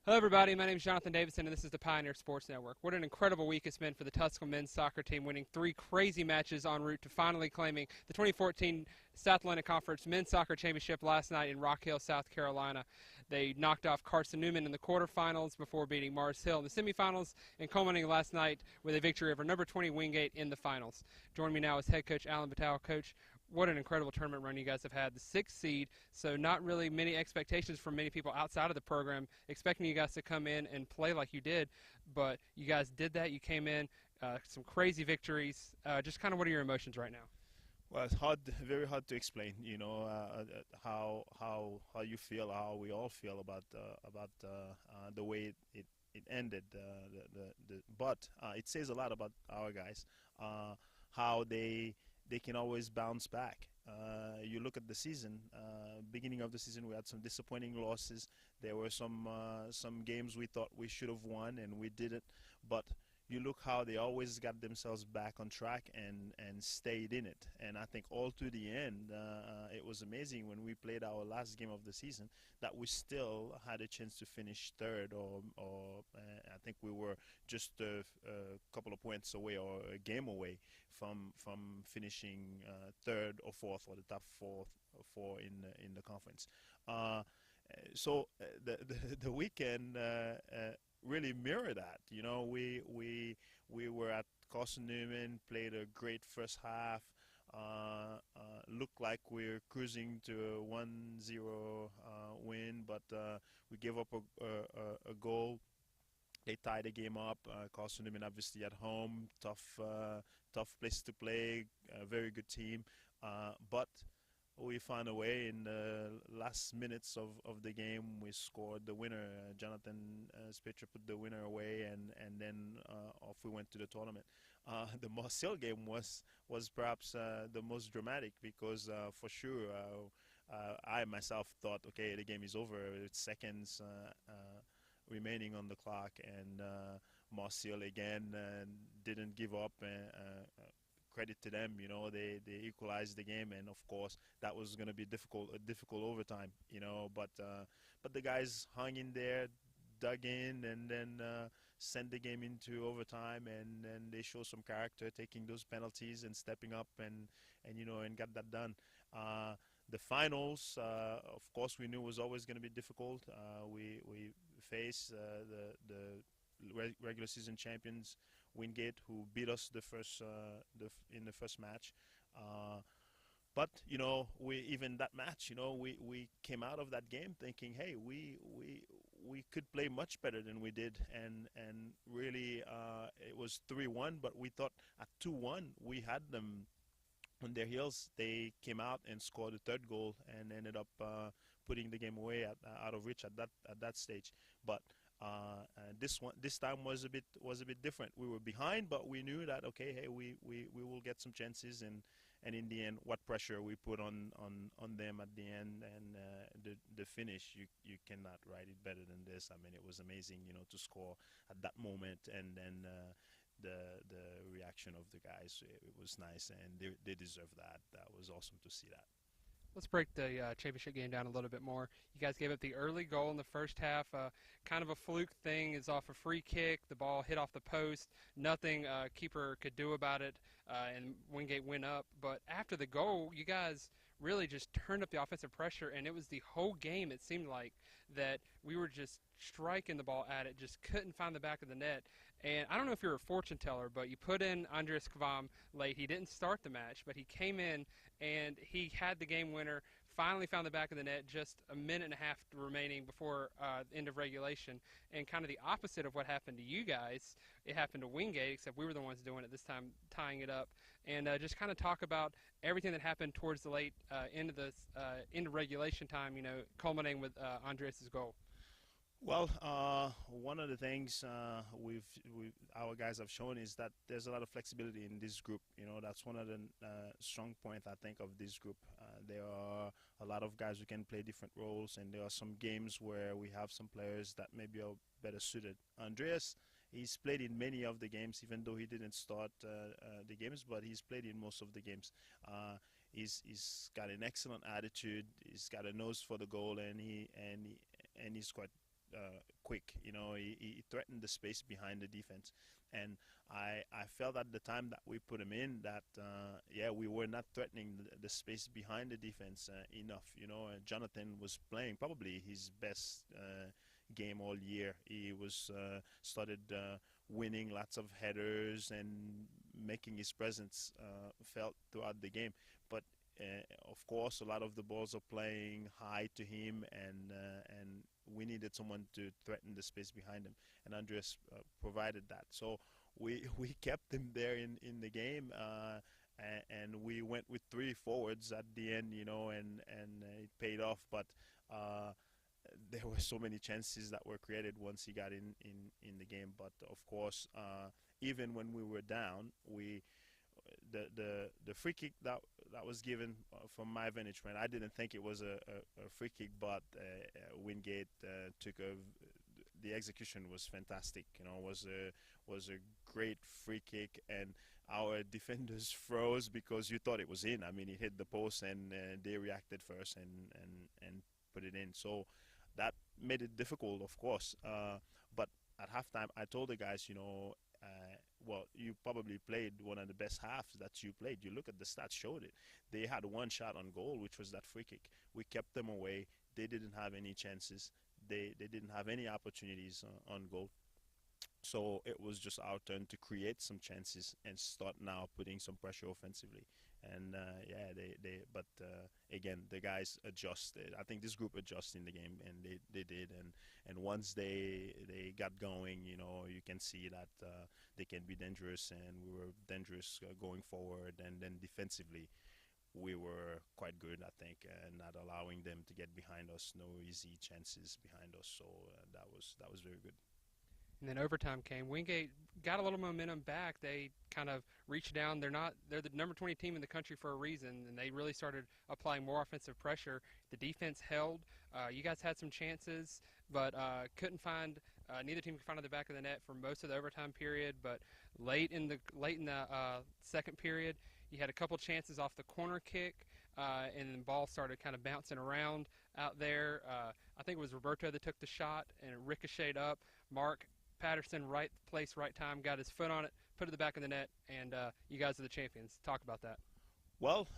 Hello, everybody. My name is Jonathan Davidson, and this is the Pioneer Sports Network. What an incredible week it's been for the Tusculum men's soccer team, winning 3 crazy matches en route to finally claiming the 2014 South Atlantic Conference Men's Soccer Championship last night in Rock Hill, South Carolina. They knocked off Carson Newman in the quarterfinals before beating Mars Hill in the semifinals and culminating last night with a victory over number 20 Wingate in the finals. Joining me now is head coach Alan Batal. Coach, what an incredible tournament run you guys have had. The 6th seed, so not really many expectations from many people outside of the program expecting you guys to come in and play like you did, but you guys did that. You came in, some crazy victories. Just kind of what are your emotions right now? Well, it's hard, very hard to explain. How you feel, how we all feel about the way it ended. But it says a lot about our guys, how they can always bounce back. You look at the season. Beginning of the season, we had some disappointing losses. There were some games we thought we should have won and we didn't. But you look how they always got themselves back on track and stayed in it. And I think all to the end, it was amazing when we played our last game of the season that we still had a chance to finish third, or I think we were just a couple of points away or a game away from finishing third or fourth, or the top four in the conference. The weekend really mirror that. We were at Carson Newman, played a great first half. Looked like we're cruising to a 1-0 win, but we gave up a goal. They tied the game up. Carson Newman obviously at home, tough place to play, a very good team, but we found a way in the last minutes of the game. We scored the winner. Jonathan Spitzer put the winner away, and then off we went to the tournament. The Marseille game was perhaps the most dramatic because for sure I myself thought, okay, the game is over. It's seconds remaining on the clock, and Marseille again didn't give up. Credit to them, they equalized the game, and of course that was going to be a difficult overtime, but the guys hung in there, dug in, and then sent the game into overtime, and then they show some character, taking those penalties and stepping up, and got that done. The finals, of course, we knew was always going to be difficult. We faced the regular season champions Wingate, who beat us in the first match. But we even that match, we came out of that game thinking, hey, we could play much better than we did, and really it was 3-1, but we thought at 2-1 we had them on their heels. They came out and scored a third goal and ended up putting the game away out of reach at that stage. But this time was a bit different. We were behind, but we knew that, okay, hey, we will get some chances, and in the end, what pressure we put on them at the end, and the finish, you cannot write it better than this. I mean, it was amazing, to score at that moment, and then the reaction of the guys, it was nice, and they deserve that. That was awesome to see that. Let's break the championship game down a little bit more. You guys gave up the early goal in the first half. Kind of a fluke thing, is off a free kick. The ball hit off the post. Nothing keeper could do about it, and Wingate went up. But after the goal, you guys really just turned up the offensive pressure, and it was the whole game, it seemed like, that we were just striking the ball at it, just couldn't find the back of the net. And I don't know if you're a fortune teller, but you put in Andreas Kvam late. He didn't start the match, but he came in and he had the game winner, finally found the back of the net, just a minute and a half remaining before the end of regulation. And kind of the opposite of what happened to you guys, it happened to Wingate, except we were the ones doing it this time, tying it up. And just kind of talk about everything that happened towards the late end of regulation time, culminating with Andreas' goal. Well, one of the things our guys have shown is that there's a lot of flexibility in this group. That's one of the strong points, I think, of this group. There are a lot of guys who can play different roles, and there are some games where we have some players that maybe are better suited. Andreas, he's played in many of the games, even though he didn't start the games, but he's played in most of the games. He's got an excellent attitude. He's got a nose for the goal, and he's quite quick. He threatened the space behind the defense, and I felt at the time that we put him in that yeah, we were not threatening the space behind the defense enough. Jonathan was playing probably his best game all year. He was started winning lots of headers and making his presence felt throughout the game. But of course, a lot of the balls are playing high to him, and we needed someone to threaten the space behind him, and Andreas provided that. So we kept him there in the game, and we went with three forwards at the end, and it paid off. But there were so many chances that were created once he got in the game. But of course, even when we were down, the free kick that was given from my vantage point, I didn't think it was a free kick, but Wingate took the execution was fantastic. Was a great free kick, and our defenders froze because you thought it was in. I mean, it hit the post, and they reacted first and put it in. So that made it difficult, of course. But at halftime, I told the guys, well, you probably played one of the best halves that you played. You look at the stats, showed it. They had one shot on goal, which was that free kick. We kept them away. They didn't have any chances. They didn't have any opportunities on goal. So it was just our turn to create some chances and start now putting some pressure offensively. And yeah, but again, the guys adjusted. I think this group adjusted in the game, and they did. And once they got going, you can see that they can be dangerous, and we were dangerous going forward. And then defensively, we were quite good, I think, not allowing them to get behind us. No easy chances behind us. So that was very good. And then overtime came. Wingate got a little momentum back. They kind of reached down. They're the number 20 team in the country for a reason, and they really started applying more offensive pressure. The defense held. You guys had some chances, but couldn't find. Neither team could find the back of the net for most of the overtime period. But late in the second period, you had a couple chances off the corner kick, and then the ball started kind of bouncing around out there. I think it was Roberto that took the shot, and it ricocheted up. Mark Patterson, right place, right time, got his foot on it, put it in the back of the net, and you guys are the champions. Talk about that. Well,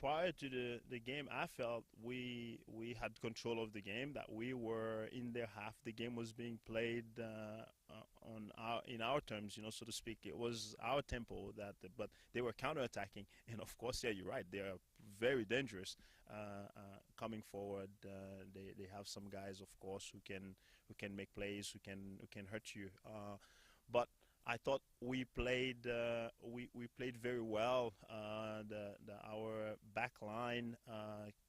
prior to the game, I felt we had control of the game. That we were in their half. The game was being played in our terms, so to speak. It was our tempo but they were counterattacking, and of course, yeah, you're right. They are very dangerous coming forward. They have some guys, of course, who can make plays, who can hurt you. But I thought we played very well. Our back line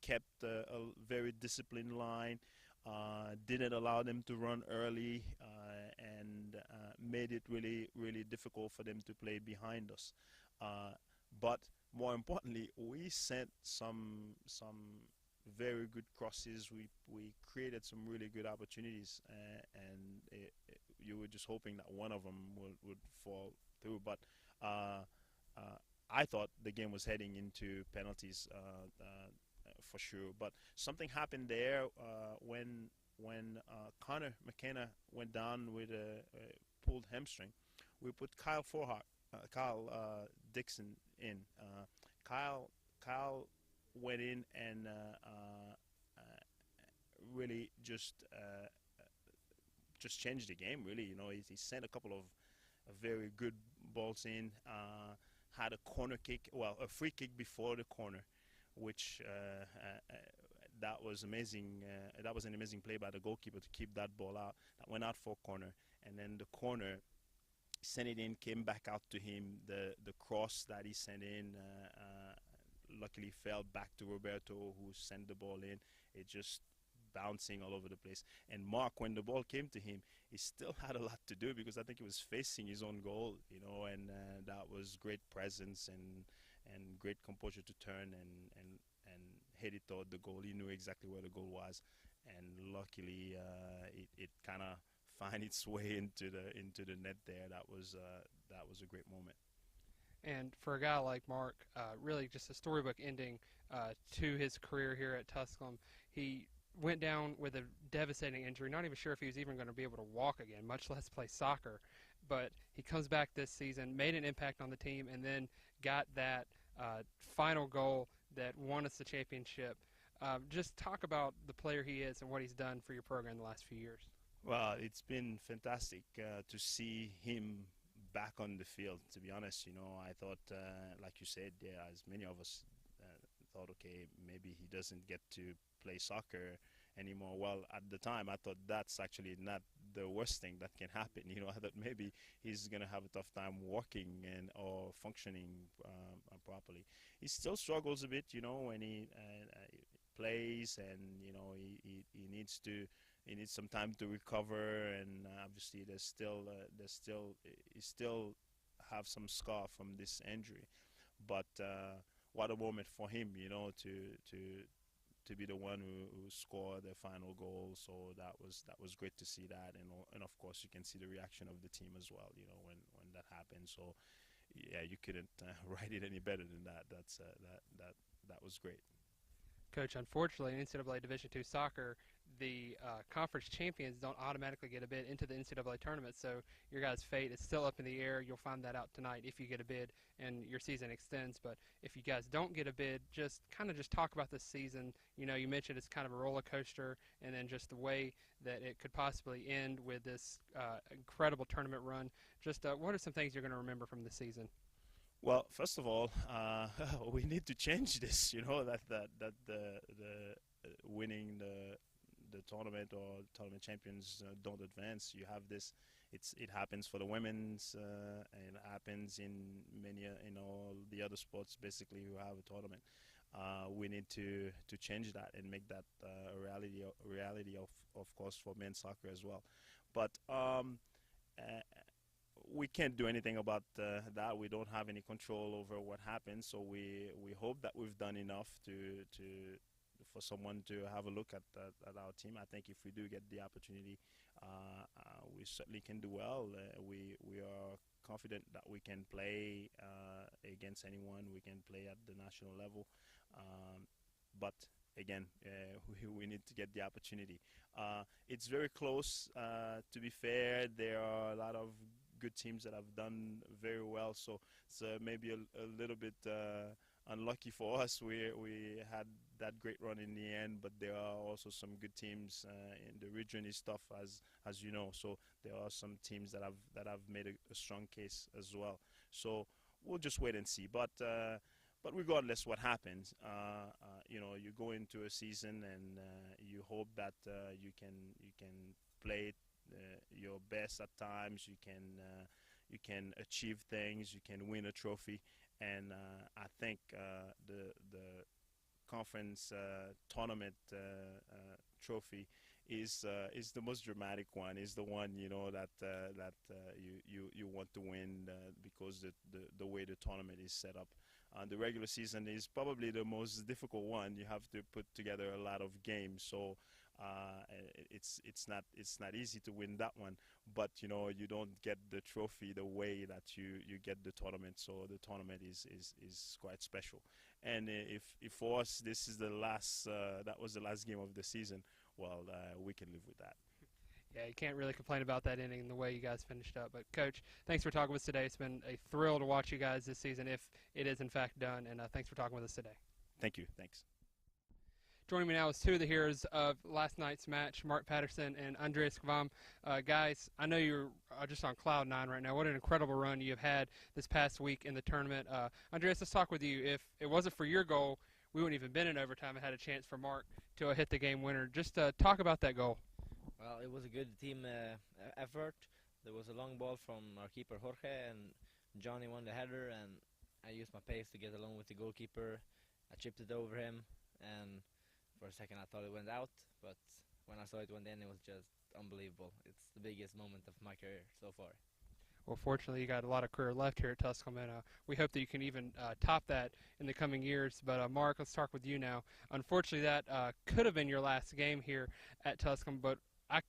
kept a very disciplined line, didn't allow them to run early, and made it really, really difficult for them to play behind us. But more importantly, we sent some very good crosses. We created some really good opportunities, and you were just hoping that one of them would fall through. But I thought the game was heading into penalties for sure. But something happened there when Connor McKenna went down with a pulled hamstring. We put Kyle Dixon in. Kyle went in and really just changed the game. Really, he sent a couple of very good balls in. Had a corner kick, a free kick before the corner, which that was amazing. That was an amazing play by the goalkeeper to keep that ball out. That went out for corner, and then the corner sent it in, came back out to him. The cross that he sent in luckily fell back to Roberto, who sent the ball in. It just bouncing all over the place. And Mark, when the ball came to him, he still had a lot to do because I think he was facing his own goal, and that was great presence and great composure to turn and hit it toward the goal. He knew exactly where the goal was, and luckily it kind of find its way into the net there. That was a great moment. And for a guy like Mark, really just a storybook ending to his career here at Tusculum. He went down with a devastating injury. Not even sure if he was even going to be able to walk again, much less play soccer. But he comes back this season, made an impact on the team, and then got that final goal that won us the championship. Just talk about the player he is and what he's done for your program the last few years. Well, it's been fantastic to see him back on the field. To be honest, I thought, like you said, yeah, as many of us thought, okay, maybe he doesn't get to play soccer anymore. Well, at the time, I thought that's actually not the worst thing that can happen. I thought maybe he's gonna have a tough time walking and or functioning properly. He still struggles a bit, when he plays, and he needs to. He needs some time to recover, and obviously he still have some scar from this injury. But what a moment for him, to be the one who scored the final goal. So that was great to see that, and of course you can see the reaction of the team as well. When that happened. So yeah, you couldn't write it any better than that. That was great. Coach, unfortunately, in NCAA Division II soccer, the conference champions don't automatically get a bid into the NCAA tournament, so your guys' fate is still up in the air. You'll find that out tonight if you get a bid and your season extends. But if you guys don't get a bid, just talk about this season. You mentioned it's kind of a roller coaster, and then just the way that it could possibly end with this incredible tournament run. Just what are some things you're going to remember from the season? Well, first of all, we need to change this. That the winning the tournament or tournament champions don't advance. You have this. It happens for the women's, and it happens in many in all the other sports basically who have a tournament. We need to change that and make that a reality of course for men's soccer as well. But we can't do anything about that. We don't have any control over what happens. So we hope that we've done enough for someone to have a look at our team. I think if we do get the opportunity, we certainly can do well. We are confident that we can play against anyone. We can play at the national level, but again, we need to get the opportunity. It's very close. To be fair, there are a lot of good teams that have done very well, so it's maybe a little bit unlucky for us. We had that great run in the end, but there are also some good teams in the region. Is tough as you know, so there are some teams that have made a strong case as well. So we'll just wait and see. But regardless what happens, you go into a season and you hope that you can play your best at times. You can achieve things. You can win a trophy, and I think the conference tournament trophy is the most dramatic one. Is the one that you want to win because the way the tournament is set up. The regular season is probably the most difficult one. You have to put together a lot of games, so it's not easy to win that one. But you don't get the trophy the way that you get the tournament. So the tournament is quite special. And if for us this is the last that was the last game of the season, well, we can live with that. Yeah, you can't really complain about that inning and the way you guys finished up. But, Coach, thanks for talking with us today. It's been a thrill to watch you guys this season if it is, in fact, done. And thanks for talking with us today. Thank you. Thanks. Joining me now is two of the heroes of last night's match, Mark Patterson and Andreas Kvam. Guys, I know you're just on cloud nine right now. What an incredible run you have had this past week in the tournament. Andreas, let's talk with you. If it wasn't for your goal, we wouldn't even been in overtime and had a chance for Mark to hit the game winner. Just talk about that goal. Well, it was a good team effort. There was a long ball from our keeper Jorge, and Johnny won the header, and I used my pace to get along with the goalkeeper. I chipped it over him, and for a second I thought it went out, but when I saw it went in, it was just unbelievable. It's the biggest moment of my career so far. Well, fortunately, you got a lot of career left here at Tusculum, and we hope that you can even top that in the coming years. But, Mark, let's start with you now. Unfortunately, that could have been your last game here at Tusculum, but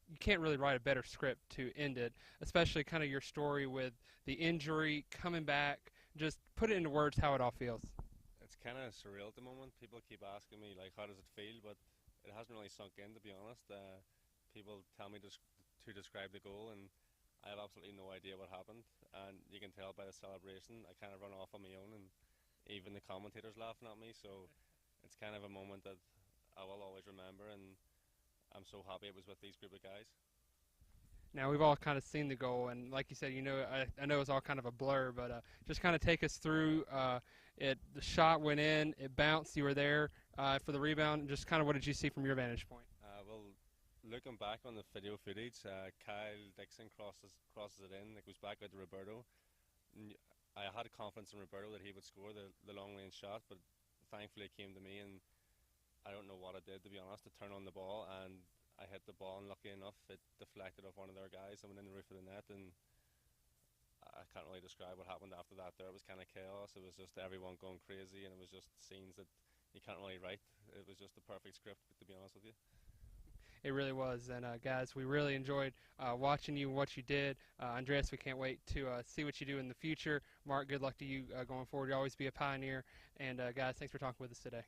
you can't really write a better script to end it, especially kind of your story with the injury, coming back. Just put it into words how it all feels. It's kind of surreal at the moment. People keep asking me, like, how does it feel? But it hasn't really sunk in, to be honest. People tell me to describe the goal, and I have absolutely no idea what happened. And you can tell by the celebration, I kind of run off on my own, and even the commentators laughing at me. So it's kind of a moment that I will always remember, and I'm so happy it was with these group of guys. Now we've all kind of seen the goal, and like you said, I know it's all kind of a blur, but just kind of take us through it. The shot went in, it bounced. You were there for the rebound. Just kind of what did you see from your vantage point? Well, looking back on the video footage, Kyle Dixon crosses it in. It goes back out to Roberto. I had confidence in Roberto that he would score the long range shot, but thankfully it came to me, and I don't know what I did, to be honest, to turn on the ball, and I hit the ball, and lucky enough it deflected off one of their guys and went in the roof of the net, and I can't really describe what happened after that there. It was kind of chaos. It was just everyone going crazy, and it was just scenes that you can't really write. It was just the perfect script, to be honest with you. It really was, and guys, we really enjoyed watching you and what you did. Andreas, we can't wait to see what you do in the future. Mark, good luck to you going forward. You'll always be a pioneer, and guys, thanks for talking with us today.